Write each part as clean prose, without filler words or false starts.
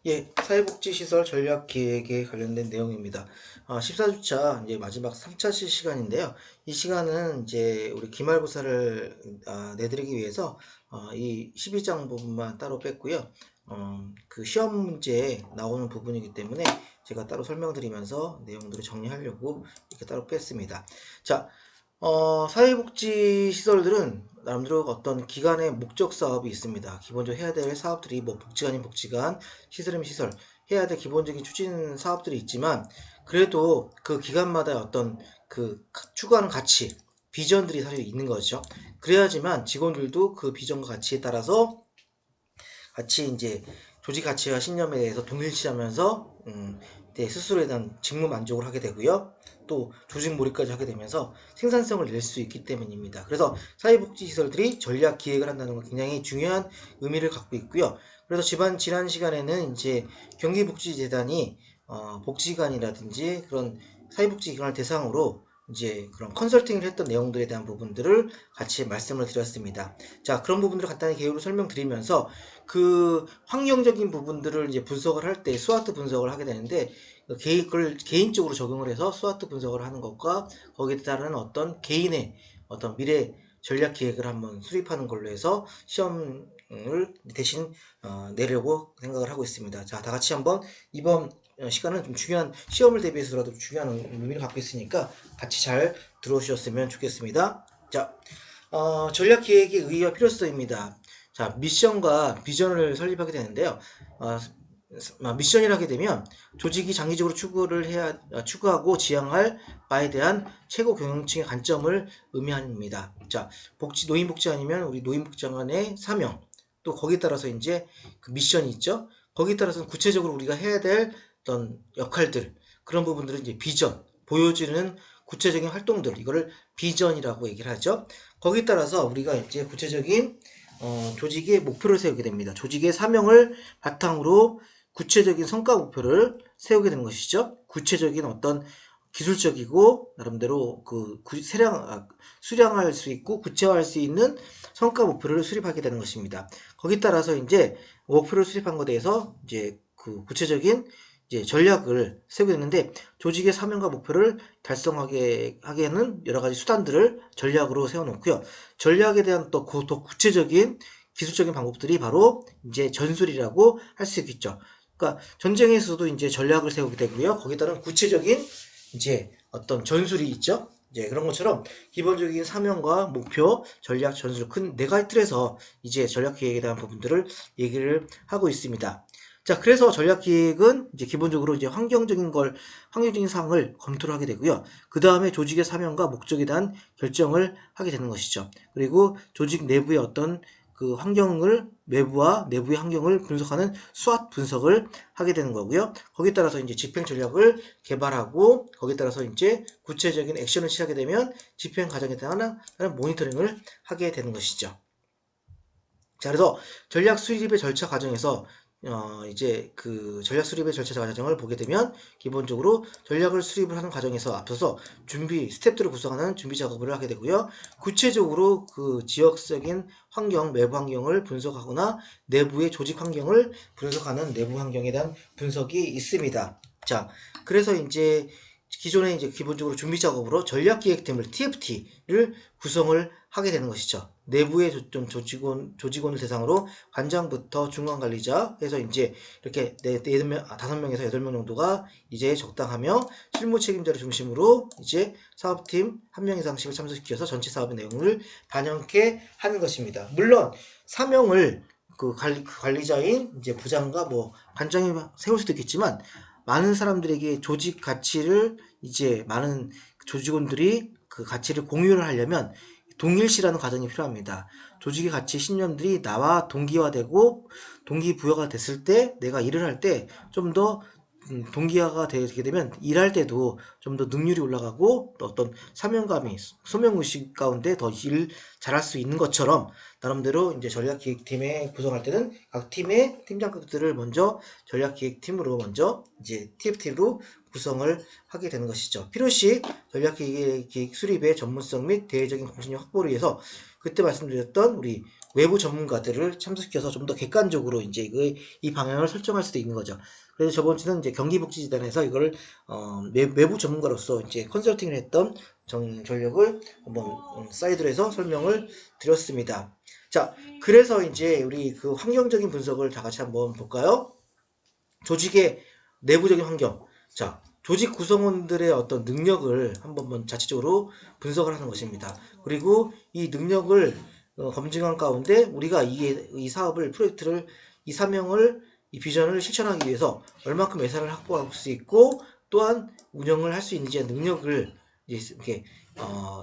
예, 사회복지시설 전략 기획에 관련된 내용입니다. 14주차 이제 마지막 3차 시간인데요. 이 시간은 이제 우리 기말고사를 내드리기 위해서 이 12장 부분만 따로 뺐고요. 그 시험 문제에 나오는 부분이기 때문에 제가 따로 설명드리면서 내용들을 정리하려고 이렇게 따로 뺐습니다. 자, 사회복지 시설들은 나름대로 어떤 기관의 목적 사업이 있습니다. 기본적으로 해야 될 사업들이 뭐 복지관인 복지관, 시설이면 시설, 해야 될 기본적인 추진 사업들이 있지만 그래도 그 기관마다 어떤 그 추구하는 가치, 비전들이 사실 있는 거죠. 그래야지만 직원들도 그 비전과 가치에 따라서 같이 이제 조직 가치와 신념에 대해서 동일시하면서 스스로에 대한 직무 만족을 하게 되고요. 또 조직 몰입까지 하게 되면서 생산성을 낼 수 있기 때문입니다. 그래서 사회복지시설들이 전략 기획을 한다는 건 굉장히 중요한 의미를 갖고 있고요. 그래서 지난 시간에는 이제 경기복지재단이 복지관이라든지 그런 사회복지기관을 대상으로 이제 그런 컨설팅을 했던 내용들에 대한 부분들을 같이 말씀을 드렸습니다. 자, 그런 부분들을 간단히 개요로 설명드리면서 그 환경적인 부분들을 이제 분석을 할 때 스와트 분석을 하게 되는데 그걸 개인적으로 적용을 해서 스와트 분석을 하는 것과 거기에 따른 어떤 개인의 어떤 미래 전략 기획을 한번 수립하는 걸로 해서 시험을 대신 내려고 생각을 하고 있습니다. 자, 다 같이 한번 이번 시간은 좀 중요한 시험을 대비해서라도 중요한 의미를 갖고 있으니까 같이 잘 들어오셨으면 좋겠습니다. 자, 전략 기획의 의의와 필요성입니다. 자, 미션과 비전을 설립하게 되는데요. 미션이라 하게 되면 조직이 장기적으로 추구하고 지향할 바에 대한 최고 경영층의 관점을 의미합니다. 자, 노인복지 아니면 우리 노인복지관의 사명, 또 거기에 따라서 이제 그 미션이 있죠. 거기에 따라서는 구체적으로 우리가 해야 될 어떤 역할들, 그런 부분들은 이제 비전, 보여지는 구체적인 활동들, 이거를 비전이라고 얘기를 하죠. 거기에 따라서 우리가 이제 구체적인 조직의 목표를 세우게 됩니다. 조직의 사명을 바탕으로 구체적인 성과 목표를 세우게 되는 것이죠. 구체적인 어떤 기술적이고 나름대로 수량할 수 있고 구체화할 수 있는 성과 목표를 수립하게 되는 것입니다. 거기에 따라서 이제 목표를 수립한 것에 대해서 이제 그 구체적인 이제 전략을 세우게 되는데 조직의 사명과 목표를 달성하게 하기에는 여러 가지 수단들을 전략으로 세워놓고요. 전략에 대한 또 구체적인 기술적인 방법들이 바로 이제 전술이라고 할 수 있겠죠. 그러니까 전쟁에서도 이제 전략을 세우게 되고요. 거기에 따른 구체적인 이제 어떤 전술이 있죠. 이제 그런 것처럼 기본적인 사명과 목표, 전략, 전술 큰 네 가지 틀에서 이제 전략 기획에 대한 부분들을 얘기를 하고 있습니다. 자, 그래서 전략 기획은 이제 기본적으로 이제 환경적인 사항을 검토를 하게 되고요. 그 다음에 조직의 사명과 목적에 대한 결정을 하게 되는 것이죠. 그리고 조직 내부의 어떤 그 환경을 외부와 내부의 환경을 분석하는 스왓 분석을 하게 되는 거고요. 거기에 따라서 이제 집행 전략을 개발하고 거기에 따라서 이제 구체적인 액션을 취하게 되면 집행 과정에 대한 모니터링을 하게 되는 것이죠. 자, 그래서 전략 수립의 절차 과정에서 이제 그 전략 수립의 절차 과정을 보게 되면 기본적으로 전략을 수립을 하는 과정에서 앞서서 스텝들을 구성하는 준비 작업을 하게 되고요. 구체적으로 그 지역적인 외부 환경을 분석하거나 내부의 조직 환경을 분석하는 내부 환경에 대한 분석이 있습니다. 자, 그래서 이제 기존에 이제 기본적으로 준비 작업으로 전략 기획팀을 TFT를 구성을 하게 되는 것이죠. 내부의 조직원을 대상으로 관장부터 중간관리자 해서 이제 이렇게 5명에서 8명 정도가 이제 적당하며 실무 책임자를 중심으로 이제 사업팀 1명 이상씩을 참석시켜서 전체 사업의 내용을 반영케 하는 것입니다. 물론 사명을 그 관리자인 이제 부장과 뭐 관장이 세울 수도 있겠지만 많은 사람들에게 조직 가치를 이제 많은 조직원들이 그 가치를 공유를 하려면 동일시라는 과정이 필요합니다. 조직의 가치 신념들이 나와 동기화되고 동기부여가 됐을 때 내가 일을 할 때 좀 더 동기화가 되게 되면 일할 때도 좀 더 능률이 올라가고 또 어떤 사명감이 소명의식 가운데 더 일 잘할 수 있는 것처럼 나름대로 이제 전략기획팀에 구성할 때는 각 팀의 팀장급들을 먼저 전략기획팀으로 먼저 이제 TFT로 구성을 하게 되는 것이죠. 필요시 전략기획 수립의 전문성 및 대외적인 공신력 확보를 위해서 그때 말씀드렸던 우리 외부 전문가들을 참석시켜서 좀 더 객관적으로 이제 이 방향을 설정할 수도 있는 거죠. 그래서 저번 주는 이제 경기복지재단에서 이걸 외부 전문가로서 이제 컨설팅을 했던 전력을 한번 사이드로 해서 설명을 드렸습니다. 자, 그래서 이제 우리 그 환경적인 분석을 다 같이 한번 볼까요? 조직의 내부적인 환경. 자, 조직 구성원들의 어떤 능력을 한번 자체적으로 분석을 하는 것입니다. 그리고 이 능력을 검증한 가운데 우리가 이 사업을, 프로젝트를, 이 사명을, 이 비전을 실천하기 위해서 얼마큼 예산을 확보할 수 있고 또한 운영을 할 수 있는지의 능력을 이렇게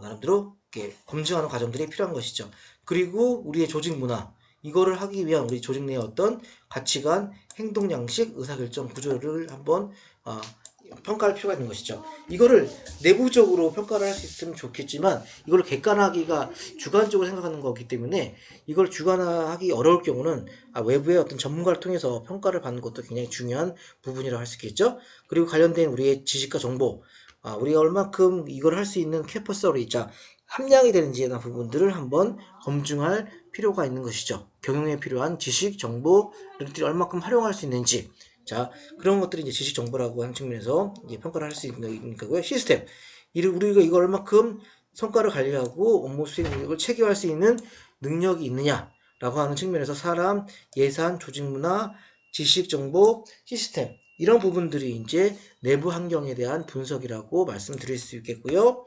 나름대로 이렇게 검증하는 과정들이 필요한 것이죠. 그리고 우리의 조직 문화, 이거를 하기 위한 우리 조직 내의 어떤 가치관, 행동 양식, 의사결정 구조를 한번 평가할 필요가 있는 것이죠. 이거를 내부적으로 평가를 할 수 있으면 좋겠지만 이걸 객관화하기가 주관적으로 생각하는 거기 때문에 이걸 주관화하기 어려울 경우는 외부의 어떤 전문가를 통해서 평가를 받는 것도 굉장히 중요한 부분이라고 할 수 있겠죠. 그리고 관련된 우리의 지식과 정보, 우리가 얼만큼 이걸 할 수 있는 캐퍼서리, 자 함량이 되는지에 대한 부분들을 한번 검증할 필요가 있는 것이죠. 경영에 필요한 지식, 정보를 얼마큼 활용할 수 있는지, 자 그런 것들이 이제 지식 정보라고 하는 측면에서 이제 평가를 할 수 있는 거고요. 시스템, 우리가 이걸 얼마큼 성과를 관리하고 업무 수행 능력을 체계화할 수 있는 능력이 있느냐라고 하는 측면에서 사람, 예산, 조직 문화, 지식 정보, 시스템, 이런 부분들이 이제 내부 환경에 대한 분석이라고 말씀드릴 수 있겠고요.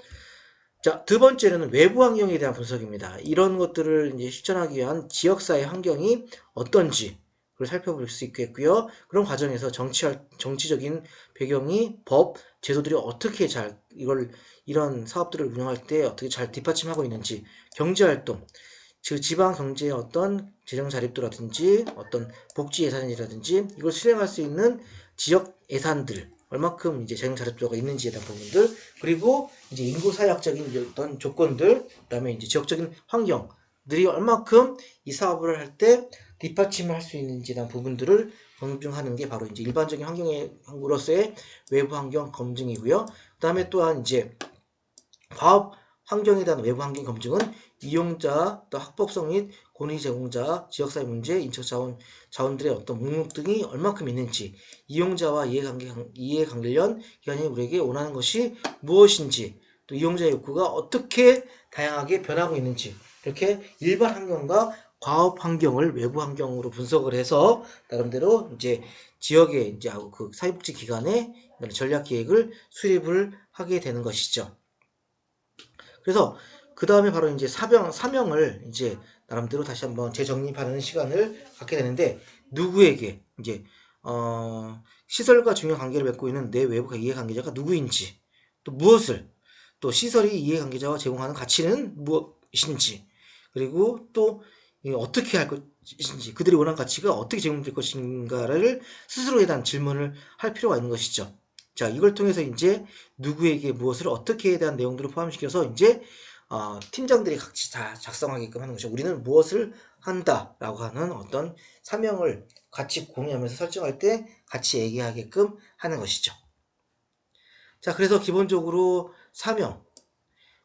자, 두 번째는 외부 환경에 대한 분석입니다. 이런 것들을 이제 실천하기 위한 지역사회 환경이 어떤지 그걸 살펴볼 수 있겠고요. 그런 과정에서 정치적인 배경이 법, 제도들이 어떻게 이런 사업들을 운영할 때 어떻게 잘 뒷받침하고 있는지, 경제활동, 즉 지방 경제의 어떤 재정 자립도라든지 어떤 복지 예산이라든지 이걸 수행할 수 있는 지역 예산들 얼마큼 이제 재정 자립도가 있는지에 대한 부분들, 그리고 이제 인구 사회학적인 어떤 조건들, 그다음에 이제 지역적인 환경들이 얼마큼 이 사업을 할 때 뒷받침을 할 수 있는지에 대한 부분들을 검증하는 게 바로 이제 일반적인 환경으로서의 외부 환경 검증이고요. 그다음에 또한 이제 과업 환경에 대한 외부 환경 검증은 이용자, 또 합법성 및 권위 제공자, 지역사회 문제, 자원들의 어떤 목록 등이 얼마큼 있는지, 이용자와 이해관계련 기관이 우리에게 원하는 것이 무엇인지, 또 이용자의 욕구가 어떻게 다양하게 변하고 있는지, 이렇게 일반 환경과 과업 환경을 외부 환경으로 분석을 해서 나름대로 이제 지역의 이제 그 사회복지 기관의 전략 기획을 수립을 하게 되는 것이죠. 그래서 그 다음에 바로 이제 사명을 이제 나름대로 다시 한번 재정립하는 시간을 갖게 되는데, 누구에게 이제 시설과 중요한 관계를 맺고 있는 내 외부 이해관계자가 누구인지, 또 무엇을, 또 시설이 이해관계자와 제공하는 가치는 무엇인지, 그리고 또 어떻게 할 것인지, 그들이 원하는 가치가 어떻게 제공될 것인가를 스스로에 대한 질문을 할 필요가 있는 것이죠. 자, 이걸 통해서 이제 누구에게 무엇을 어떻게에 대한 내용들을 포함시켜서 이제 팀장들이 같이 다 작성하게끔 하는 것이죠. 우리는 무엇을 한다라고 하는 어떤 사명을 같이 공유하면서 설정할 때 같이 얘기하게끔 하는 것이죠. 자, 그래서 기본적으로 사명,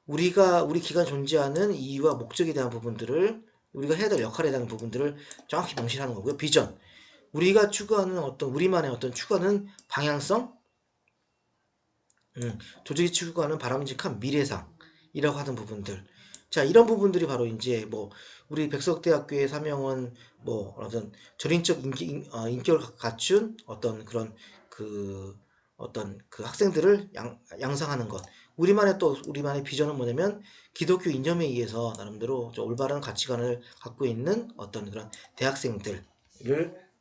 우리 기관 존재하는 이유와 목적에 대한 부분들을, 우리가 해야 될 역할에 대한 부분들을 정확히 명시하는 거고요. 비전, 우리가 추구하는 우리만의 어떤 추구하는 방향성, 조직이 추구하는 바람직한 미래상이라고 하는 부분들. 자, 이런 부분들이 바로 이제 우리 백석대학교의 사명은 어떤 전인적 인격을 갖춘 어떤 그런 어떤 학생들을 양성하는 것. 우리만의 비전은 뭐냐면 기독교 이념에 의해서 나름대로 올바른 가치관을 갖고 있는 어떤 그런 대학생들을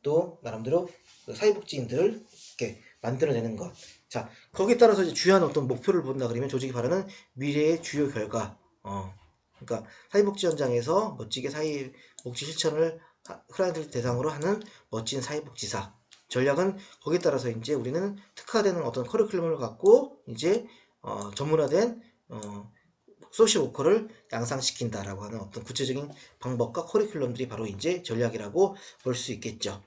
또 나름대로 사회복지인들을 이렇게 만들어내는 것. 자, 거기에 따라서 이제 주요한 어떤 목표를 본다 그러면 조직이 바라는 미래의 주요 결과, 그러니까 사회복지 현장에서 멋지게 사회복지 실천을 클라이언트를 대상으로 하는 멋진 사회복지사. 전략은 거기에 따라서 이제 우리는 특화되는 어떤 커리큘럼을 갖고 이제 전문화된 소셜 워커를 양상시킨다라고 하는 어떤 구체적인 방법과 커리큘럼들이 바로 이제 전략이라고 볼 수 있겠죠.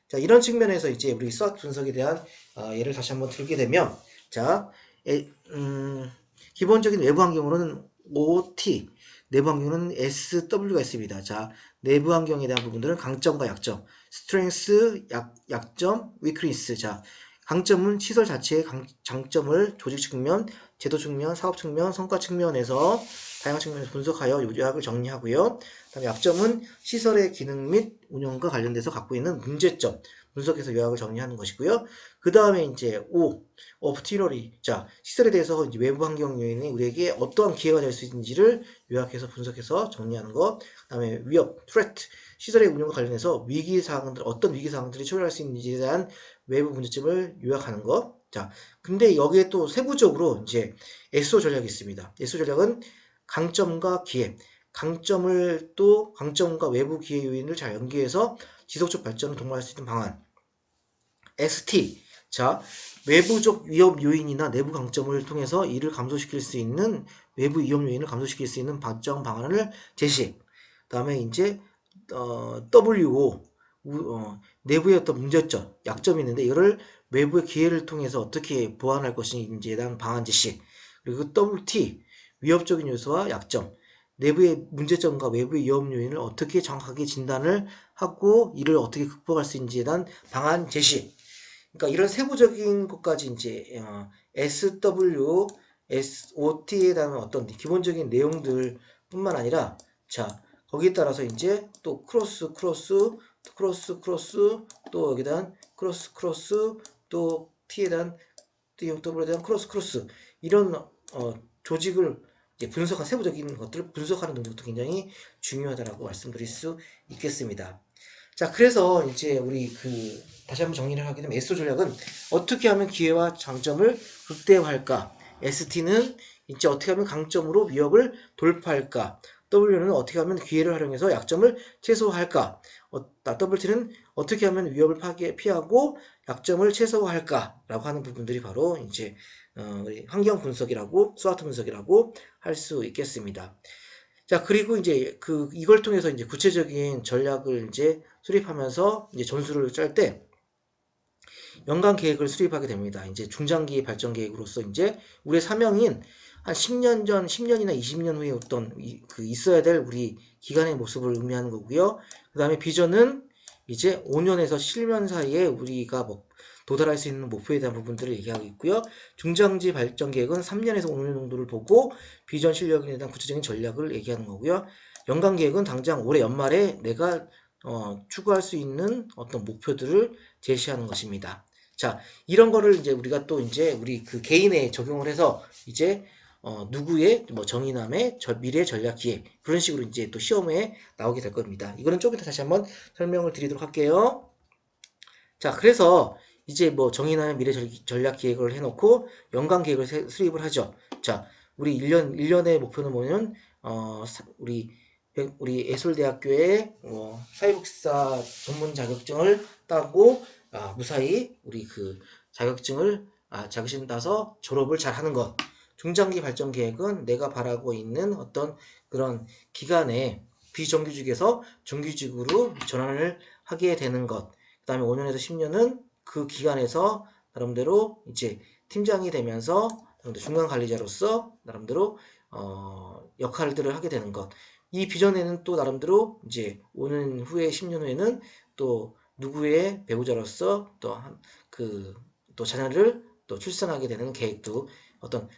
자, 이런 측면에서 이제 우리 수학 분석에 대한 예를 다시 한번 들게 되면, 자, 기본적인 외부 환경으로는 OT, 내부 환경은 SW가 있습니다. 자, 내부 환경에 대한 부분들은 강점과 약점, 스트렝스, 약점, 위크니스. 자, 강점은 시설 자체의 장점을 조직 측면, 제도 측면, 사업 측면, 성과 측면에서 다양한 측면에서 분석하여 요약을 정리하고요. 그다음에 약점은 시설의 기능 및 운영과 관련돼서 갖고 있는 문제점, 분석해서 요약을 정리하는 것이고요. 그 다음에 이제 O, opportunity. 자, 시설에 대해서 이제 외부 환경 요인이 우리에게 어떠한 기회가 될 수 있는지를 요약해서 분석해서 정리하는 것. 그 다음에 위협, threat. 시설의 운영과 관련해서 위기 사항들, 어떤 위기 사항들이 초래할 수 있는지에 대한 외부 문제점을 요약하는 것. 자, 근데 여기에 또 세부적으로 이제 SO 전략이 있습니다. SO 전략은 강점과 기회, 강점과 외부 기회 요인을 잘 연계해서 지속적 발전을 도모할 수 있는 방안. ST. 자, 외부적 위협 요인이나 내부 강점을 통해서 이를 감소시킬 수 있는 외부 위협 요인을 감소시킬 수 있는 발전 방안을 제시. 그다음에 이제 WO 내부의 어떤 문제점, 약점이 있는데 이거를 외부의 기회를 통해서 어떻게 보완할 것인지에 대한 방안 제시. 그리고 WT 위협적인 요소와 약점, 내부의 문제점과 외부의 위협 요인을 어떻게 정확하게 진단을 하고 이를 어떻게 극복할 수 있는지에 대한 방안 제시. 그러니까 이런 세부적인 것까지 이제 SW, SOT에 대한 어떤 기본적인 내용들뿐만 아니라 자 거기에 따라서 이제 또 크로스 또 여기에 대한 크로스 또 T에 대한 W에 대한 크로스 이런 조직을 이제 분석한 세부적인 것들을 분석하는 능력도 굉장히 중요하다라고 말씀드릴 수 있겠습니다. 자, 그래서 이제 우리 다시 한번 정리를 하게 되면 SO 전략은 어떻게 하면 기회와 장점을 극대화할까? ST는 이제 어떻게 하면 강점으로 위협을 돌파할까? W는 어떻게 하면 기회를 활용해서 약점을 최소화할까? WT는 어떻게 하면 위협을 피하고 약점을 최소화할까? 라고 하는 부분들이 바로 이제 환경 분석이라고, 스와트 분석이라고 할 수 있겠습니다. 자, 그리고 이제 이걸 통해서 이제 구체적인 전략을 이제 수립하면서 이제 전술을 짤 때 연간 계획을 수립하게 됩니다. 이제 중장기 발전 계획으로서 이제 우리의 사명인 한 10년 전, 10년이나 20년 후에 어떤 있어야 될 우리 기간의 모습을 의미하는 거고요. 그 다음에 비전은 이제 5년에서 7년 사이에 우리가 도달할 수 있는 목표에 대한 부분들을 얘기하고 있고요. 중장기 발전 계획은 3년에서 5년 정도를 보고 비전 실력에 대한 구체적인 전략을 얘기하는 거고요. 연간 계획은 당장 올해 연말에 내가 추구할 수 있는 어떤 목표들을 제시하는 것입니다. 자, 이런 거를 이제 우리가 또 이제 우리 개인에 적용을 해서 이제 누구의 정의남의 미래 전략 기획 그런 식으로 이제 또 시험에 나오게 될 겁니다. 이거는 좀 이따 다시 한번 설명을 드리도록 할게요. 자, 그래서 이제 정의남의 미래 전략 기획을 해놓고 연간 계획을 수립을 하죠. 자, 우리 1년의 목표는 뭐냐면 우리 예술대학교의 사회복지사 전문 자격증을 따고 무사히 우리 자격증 따서 졸업을 잘 하는 것. 중장기 발전 계획은 내가 바라고 있는 어떤 그런 기간에 비정규직에서 정규직으로 전환을 하게 되는 것. 그 다음에 5년에서 10년은 그 기간에서 나름대로 이제 팀장이 되면서 중간 관리자로서 나름대로 역할들을 하게 되는 것. 이 비전에는 또 나름대로 이제 5년 후에 10년 후에는 또 누구의 배우자로서 또 자녀를 또 출산하게 되는 계획도 어떤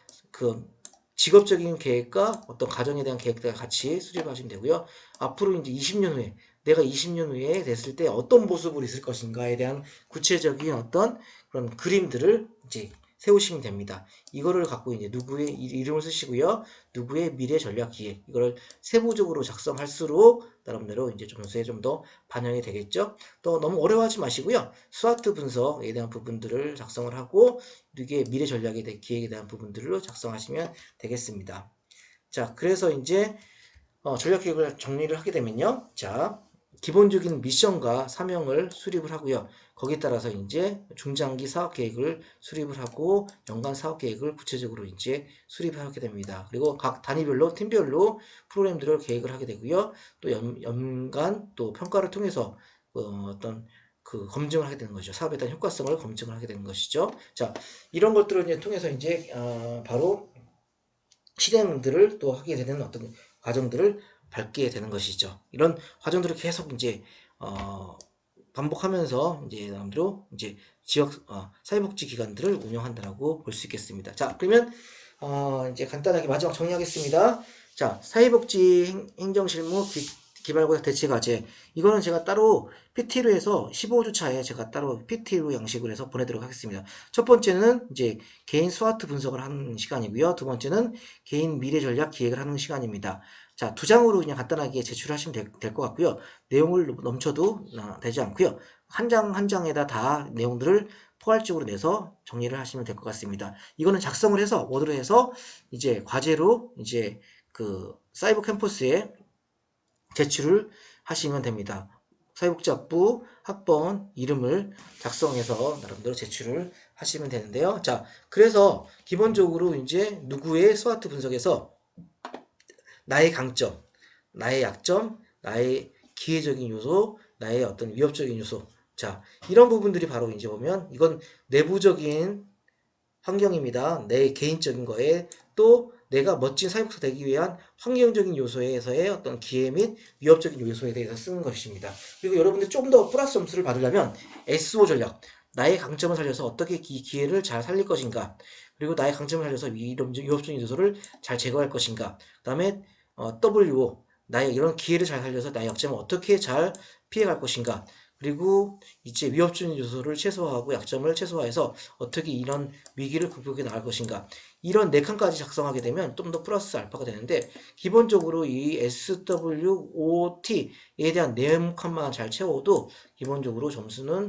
직업적인 계획과 어떤 가정에 대한 계획들 같이 수립하시면 되고요. 앞으로 이제 20년 후에 내가 20년 후에 됐을 때 어떤 모습으로 있을 것인가에 대한 구체적인 어떤 그런 그림들을 이제 세우시면 됩니다. 이거를 갖고 이제 누구의 이름을 쓰시고요. 누구의 미래 전략 기획 이거를 세부적으로 작성할수록 나름대로 이제 점수에 좀 더 반영이 되겠죠. 또 너무 어려워하지 마시고요. 스와트 분석에 대한 부분들을 작성을 하고 이게 미래 전략에 대한 기획에 대한 부분들로 작성하시면 되겠습니다. 자, 그래서 이제 전략 계획을 정리를 하게 되면요. 자, 기본적인 미션과 사명을 수립을 하고요. 거기에 따라서 이제 중장기 사업 계획을 수립을 하고 연간 사업 계획을 구체적으로 이제 수립을 하게 됩니다. 그리고 각 단위별로 팀별로 프로그램들을 계획을 하게 되고요. 또 연간 또 평가를 통해서 어떤 그 검증을 하게 되는 거죠. 사업에 대한 효과성을 검증을 하게 되는 것이죠. 자, 이런 것들을 이제 통해서 이제 바로 실행들을 또 하게 되는 어떤 과정들을 밟게 되는 것이죠. 이런 과정들을 계속 이제 반복하면서 이제 나름대로 이제 지역 사회복지 기관들을 운영한다라고 볼 수 있겠습니다. 자, 그러면 이제 간단하게 마지막 정리하겠습니다. 자, 사회복지 행정실무 기말고사 대체과제 이거는 제가 따로 PT로 해서 15주 차에 제가 따로 PT로 양식을 해서 보내도록 하겠습니다. 첫 번째는 이제 개인 스와트 분석을 하는 시간이고요. 두 번째는 개인 미래 전략 기획을 하는 시간입니다. 자, 두 장으로 그냥 간단하게 제출하시면 될 것 같고요. 내용을 넘쳐도 되지 않고요. 한 장 한 장에다 다 내용들을 포괄적으로 내서 정리를 하시면 될 것 같습니다. 이거는 작성을 해서 워드로 해서 이제 과제로 이제 그 사이버 캠퍼스에 제출을 하시면 됩니다. 사회복지학부 학번 이름을 작성해서 나름대로 제출을 하시면 되는데요. 자, 그래서 기본적으로 이제 누구의 스와트 분석에서 나의 강점, 나의 약점, 나의 기회적인 요소, 나의 어떤 위협적인 요소. 자, 이런 부분들이 바로 이제 보면 이건 내부적인 환경입니다. 내 개인적인 거에 또 내가 멋진 사회복사 되기 위한 환경적인 요소에서의 어떤 기회 및 위협적인 요소에 대해서 쓰는 것입니다. 그리고 여러분들 좀 더 플러스 점수를 받으려면 SO 전략, 나의 강점을 살려서 어떻게 이 기회를 잘 살릴 것인가, 그리고 나의 강점을 살려서 위협적인 요소를 잘 제거할 것인가, 그 다음에 WO, 나의 이런 기회를 잘 살려서 나의 약점을 어떻게 잘 피해갈 것인가, 그리고 이제 위협적인 요소를 최소화하고 약점을 최소화해서 어떻게 이런 위기를 극복해 나갈 것인가, 이런 4칸까지 작성하게 되면 좀 더 플러스 알파가 되는데, 기본적으로 이 SWOT에 대한 네모칸만 잘 채워도 기본 점수는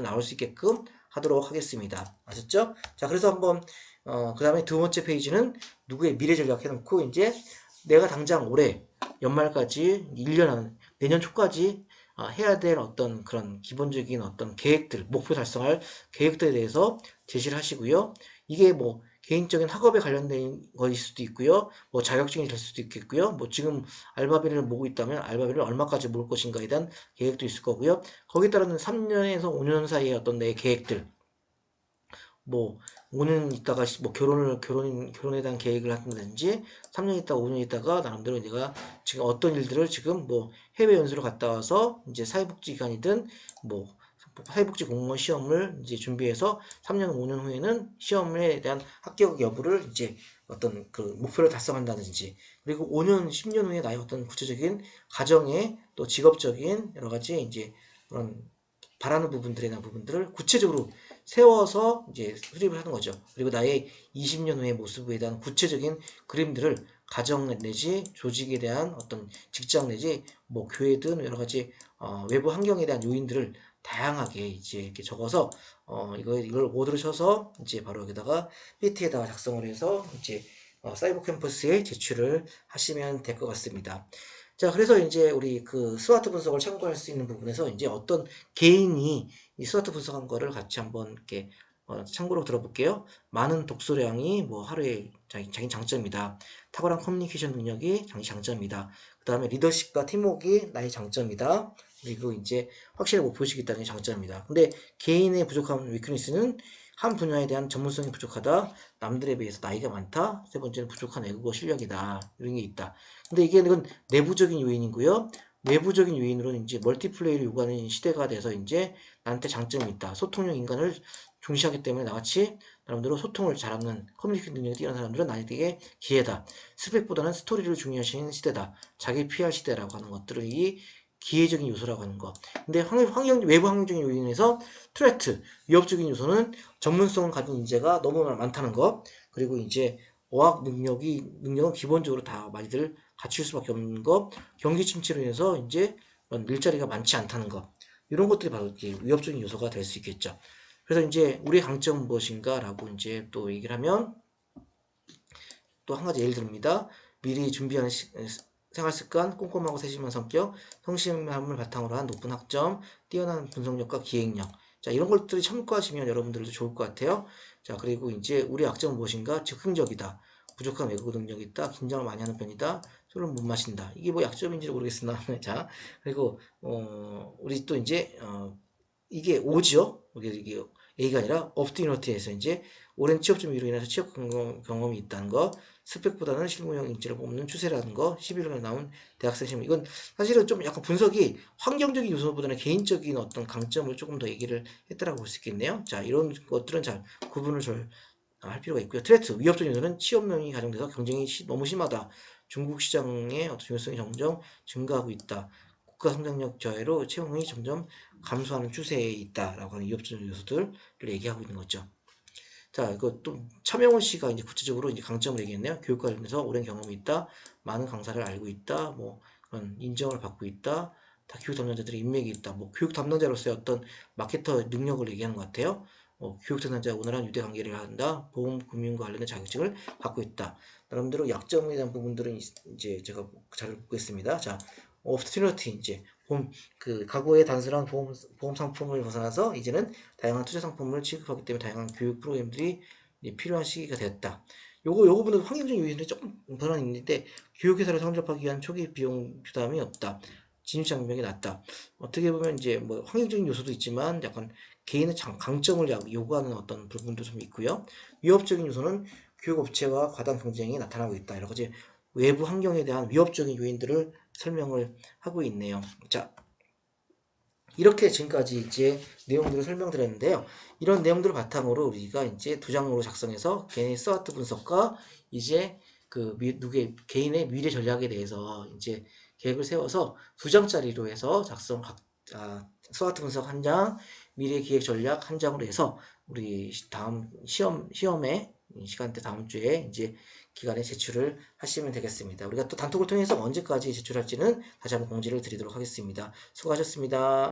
나올 수 있게끔 하도록 하겠습니다. 아셨죠? 자, 그래서 한번 그 다음에 두 번째 페이지는 누구의 미래 전략 해놓고 이제 내가 당장 올해 연말까지 1년 안, 내년 초까지 해야 될 어떤 그런 기본적인 어떤 계획들, 목표 달성할 계획들에 대해서 제시를 하시고요. 이게 뭐 개인적인 학업에 관련된 것일 수도 있고요. 뭐 자격증이 될 수도 있겠고요. 뭐 지금 알바비를 모으고 있다면 알바비를 얼마까지 모을 것인가에 대한 계획도 있을 거고요. 거기에 따르는 3년에서 5년 사이의 어떤 내 계획들, 뭐 5년 있다가 뭐 결혼에 대한 계획을 한다든지 3년 있다가 5년 있다가 나름대로 내가 지금 어떤 일들을 지금 뭐 해외 연수를 갔다 와서 이제 사회복지 기관이든 뭐 사회복지 공무원 시험을 이제 준비해서 3년 5년 후에는 시험에 대한 합격 여부를 이제 어떤 그 목표를 달성한다든지, 그리고 5년 10년 후에 나의 어떤 구체적인 가정의 또 직업적인 여러 가지 이제 그런 바라는 부분들에 대한 부분들을 구체적으로 세워서 이제 수립을 하는 거죠. 그리고 나의 20년 후의 모습에 대한 구체적인 그림들을 가정 내지 조직에 대한 어떤 직장 내지 뭐 교회든 여러 가지 외부 환경에 대한 요인들을 다양하게 이제 이렇게 적어서 이걸 워드로 쳐서 이제 바로 여기다가 PT에다가 작성을 해서 이제 사이버 캠퍼스에 제출을 하시면 될 것 같습니다. 자, 그래서 이제 우리 그 스와트 분석을 참고할 수 있는 부분에서 이제 어떤 개인이 이 스와트 분석한 거를 같이 한번 이렇게 참고로 들어볼게요. 많은 독서량이 뭐 하루에 자기 장점이다. 탁월한 커뮤니케이션 능력이 자기 장점이다. 그 다음에 리더십과 팀워크가 나의 장점이다. 그리고 이제 확실히 목표의식이 있다는 게 장점입니다. 근데 개인의 부족한 위크니스는 한 분야에 대한 전문성이 부족하다. 남들에 비해서 나이가 많다. 세 번째는 부족한 외국어 실력이다. 이런 게 있다. 근데 이건 내부적인 요인이고요. 외부적인 요인으로는 이제 멀티플레이를 요구하는 시대가 돼서 이제 나한테 장점이 있다. 소통형 인간을 중시하기 때문에 나같이 나름대로 소통을 잘하는 커뮤니케이션 능력이 뛰어난 사람들은 나에게 기회다. 스펙보다는 스토리를 중요하시는 시대다. 자기 PR 시대라고 하는 것들을 이 기회적인 요소라고 하는 거. 근데 외부 환경적인 요인에서 트레트, 위협적인 요소는 전문성을 가진 인재가 너무 많다는 거. 그리고 이제 어학 능력은 기본적으로 다 많이들 갖출 수밖에 없는 거. 경기 침체로 인해서 이제 일자리가 많지 않다는 거. 이런 것들이 바로 이렇게 위협적인 요소가 될 수 있겠죠. 그래서 이제 우리의 강점은 무엇인가라고 이제 또 얘기를 하면 또 한 가지 예를 듭니다. 미리 준비하는 생활습관, 꼼꼼하고 세심한 성격, 성실함을 바탕으로 한 높은 학점, 뛰어난 분석력과 기획력. 자, 이런 것들이 참고하시면 여러분들도 좋을 것 같아요. 자, 그리고 이제 우리 약점은 무엇인가? 즉흥적이다. 부족한 외국 능력이 있다. 긴장을 많이 하는 편이다. 술을 못 마신다. 이게 뭐 약점인지 모르겠으나 자, 그리고 우리 또 이제 이게 오죠. 이게 A가 아니라 업티너티에서 이제 오랜 취업 준비로 인해서 취업 경험이 있다는 거, 스펙보다는 실무형 인재를 뽑는 추세라는 거, 11월에 나온 대학생 실무. 이건 사실은 좀 약간 분석이 환경적인 요소보다는 개인적인 어떤 강점을 조금 더 얘기를 했다라고 볼 수 있겠네요. 자, 이런 것들은 잘 구분을 잘 할 필요가 있고요. 트레트, 위협적인 요소는 취업난이 가중돼서 경쟁이 너무 심하다. 중국 시장의 어떤 중요성이 점점 증가하고 있다. 국가 성장력 저하로 채용이 점점 감소하는 추세에 있다라고 하는 위협적인 요소들을 얘기하고 있는 거죠. 자, 이거 또 차명훈 씨가 이제 구체적으로 이제 강점을 얘기했네요. 교육 관련해서 오랜 경험이 있다, 많은 강사를 알고 있다, 뭐 그런 인정을 받고 있다, 다 교육 담당자들의 인맥이 있다, 뭐 교육 담당자로서의 어떤 마케터 능력을 얘기하는 것 같아요. 교육 담당자와 원활한 유대 관계를 한다, 보험 금융과 관련된 자격증을 갖고 있다. 나름대로 약점에 대한 부분들은 이제 제가 잘 보겠습니다. 자, 오프티너티 이제 과거의 단순한 보험 상품을 벗어나서 이제는 다양한 투자 상품을 취급하기 때문에 다양한 교육 프로그램들이 필요한 시기가 되었다. 요거 부분은 환경적 요인들이 조금 변화는 있는데 교육회사를 성립하기 위한 초기 비용 부담이 없다. 진입 장벽이 낮다. 어떻게 보면 이제 뭐 환경적인 요소도 있지만 약간 개인의 강점을 요구하는 어떤 부분도 좀 있고요. 위협적인 요소는 교육업체와 과당 경쟁이 나타나고 있다. 여러 가지 외부 환경에 대한 위협적인 요인들을 설명을 하고 있네요. 자, 이렇게 지금까지 이제 내용들을 설명드렸는데요. 이런 내용들을 바탕으로 우리가 이제 두 장으로 작성해서 개인의 스와트 분석과 이제 누구의 개인의 미래 전략에 대해서 이제 계획을 세워서 두 장짜리로 해서 스와트 분석 한 장, 미래 기획 전략 한 장으로 해서 우리 다음 시험에 시간대 다음 주에 이제 기간에 제출을 하시면 되겠습니다. 우리가 또 단톡을 통해서 언제까지 제출할지는 다시 한번 공지를 드리도록 하겠습니다. 수고하셨습니다.